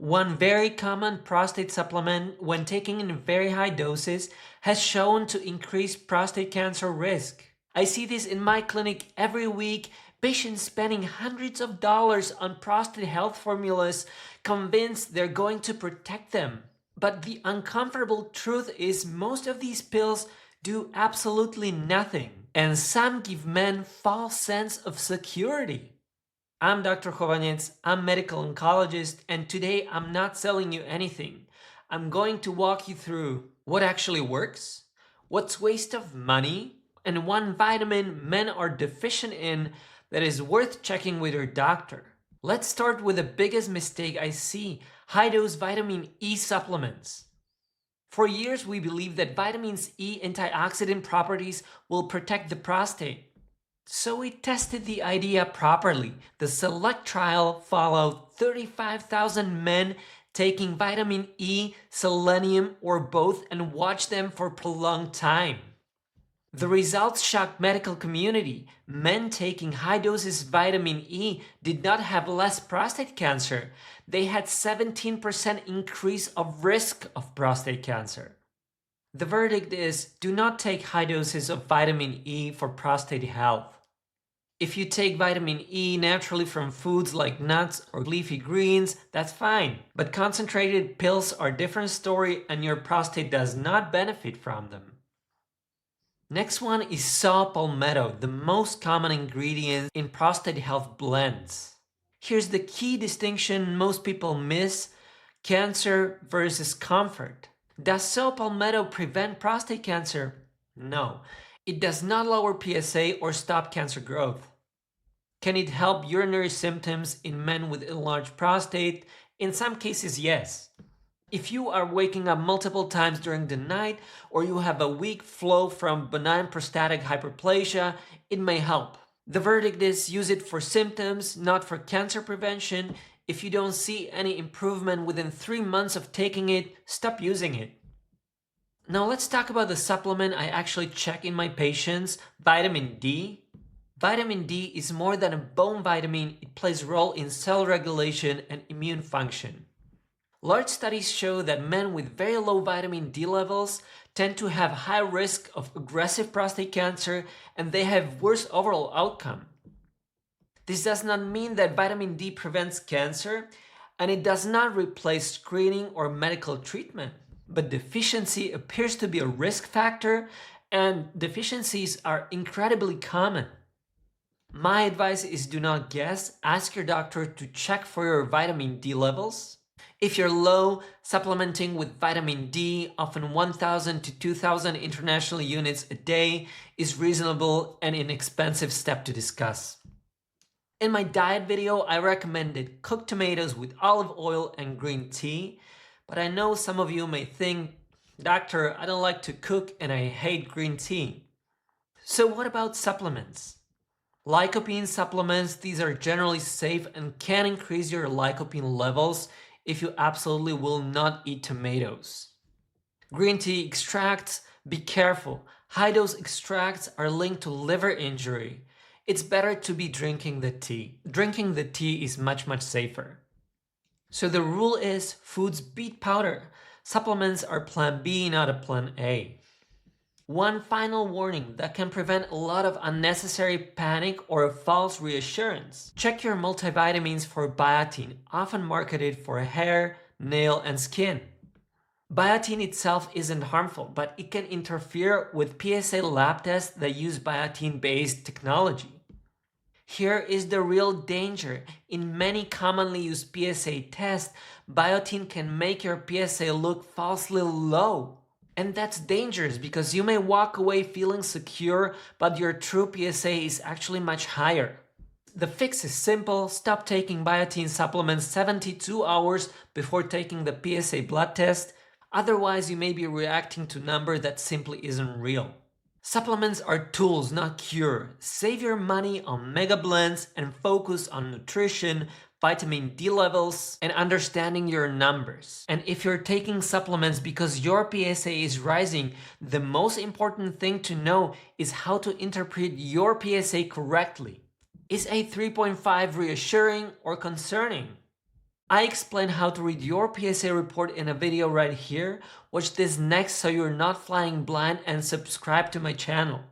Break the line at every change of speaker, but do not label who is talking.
One very common prostate supplement, when taken in very high doses, has shown to increase prostate cancer risk. I see this in my clinic every week, patients spending hundreds of dollars on prostate health formulas, convinced they're going to protect them. But the uncomfortable truth is most of these pills do absolutely nothing, and some give men false sense of security. I'm Dr. Chovanec, I'm medical oncologist, and today I'm not selling you anything. I'm going to walk you through what actually works, what's waste of money, and one vitamin men are deficient in that is worth checking with your doctor. Let's start with the biggest mistake I see: high-dose vitamin E supplements. For years, we believed that vitamin E antioxidant properties will protect the prostate. So we tested the idea properly. The SELECT trial followed 35,000 men taking vitamin E, selenium, or both and watched them for a prolonged time. The results shocked medical community. Men taking high doses vitamin E did not have less prostate cancer. They had 17% increase of risk of prostate cancer. The verdict is, do not take high doses of vitamin E for prostate health. If you take vitamin E naturally from foods like nuts or leafy greens, that's fine. But concentrated pills are a different story and your prostate does not benefit from them. Next one is saw palmetto, the most common ingredient in prostate health blends. Here's the key distinction most people miss: cancer versus comfort. Does saw palmetto prevent prostate cancer? No. It does not lower PSA or stop cancer growth. Can it help urinary symptoms in men with enlarged prostate? In some cases, yes. If you are waking up multiple times during the night or you have a weak flow from benign prostatic hyperplasia, it may help. The verdict is, use it for symptoms, not for cancer prevention. If you don't see any improvement within 3 months of taking it, stop using it. Now let's talk about the supplement I actually check in my patients: vitamin D. Vitamin D is more than a bone vitamin. It plays a role in cell regulation and immune function. Large studies show that men with very low vitamin D levels tend to have high risk of aggressive prostate cancer and they have worse overall outcome. This does not mean that vitamin D prevents cancer, and it does not replace screening or medical treatment. But deficiency appears to be a risk factor, and deficiencies are incredibly common. My advice is, do not guess. Ask your doctor to check for your vitamin D levels. If you're low, supplementing with vitamin D, often 1,000 to 2,000 international units a day, is reasonable and inexpensive step to discuss. In my diet video, I recommended cooked tomatoes with olive oil and green tea, but I know some of you may think, Doctor, I don't like to cook and I hate green tea. So what about supplements? Lycopene supplements, these are generally safe and can increase your lycopene levels if you absolutely will not eat tomatoes. Green tea extracts, be careful. High-dose extracts are linked to liver injury. It's better to be drinking the tea. Drinking the tea is much safer. So the rule is, foods beat powder. Supplements are plan B, not a plan A. One final warning that can prevent a lot of unnecessary panic or a false reassurance. Check your multivitamins for biotin, often marketed for hair, nail, and skin. Biotin itself isn't harmful, but it can interfere with PSA lab tests that use biotin-based technology. Here is the real danger. In many commonly used PSA tests, biotin can make your PSA look falsely low. And that's dangerous because you may walk away feeling secure, but your true PSA is actually much higher. The fix is simple: stop taking biotin supplements 72 hours before taking the PSA blood test. Otherwise, you may be reacting to a number that simply isn't real. Supplements are tools, not cure. Save your money on mega blends and focus on nutrition, vitamin D levels, and understanding your numbers. And if you're taking supplements because your PSA is rising, the most important thing to know is how to interpret your PSA correctly. Is a 3.5 reassuring or concerning? I explain how to read your PSA report in a video right here. Watch this next so you're not flying blind and subscribe to my channel.